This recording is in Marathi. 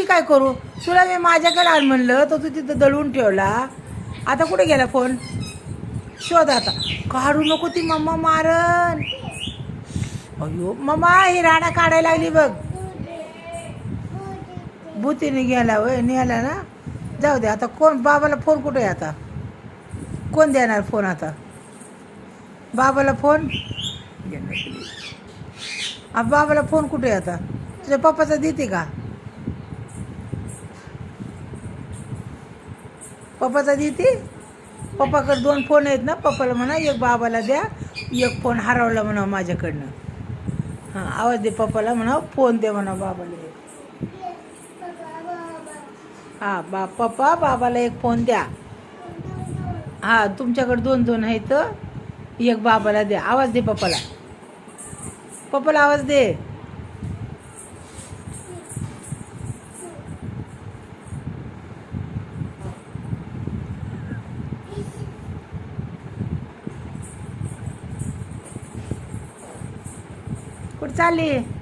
मी काय करू? तुला मी माझ्याकडे आण म्हणलं तर तू तिथं दळून ठेवला. आता कुठे गेला फोन? शोध आता. काढू नको, ती मम्मा मारन. अयो मम्मा, ही राडा काढायला लागली बघ. भूतीने गेला वय, नेला ना. जाऊ दे आता. कोण बाबाला फोन कुठे आहे आता? कोण देणार फोन आता बाबाला? फोन बाबाला फोन कुठे आहे आता? तुझ्या पप्पाचा देते का? पप्पाचा देते. पप्पाकडे 2 फोन आहेत ना. पप्पाला म्हणा एक बाबाला द्या, एक फोन हरवला म्हणा माझ्याकडनं. हां, आवाज दे पप्पाला, म्हणा फोन दे म्हणा बाबाला. हां पप्पा, बाबाला एक फोन द्या. हां, तुमच्याकडे 2 आहेत, एक बाबाला द्या. आवाज दे पप्पाला. पप्पाला आवाज दे. कुठं चालली?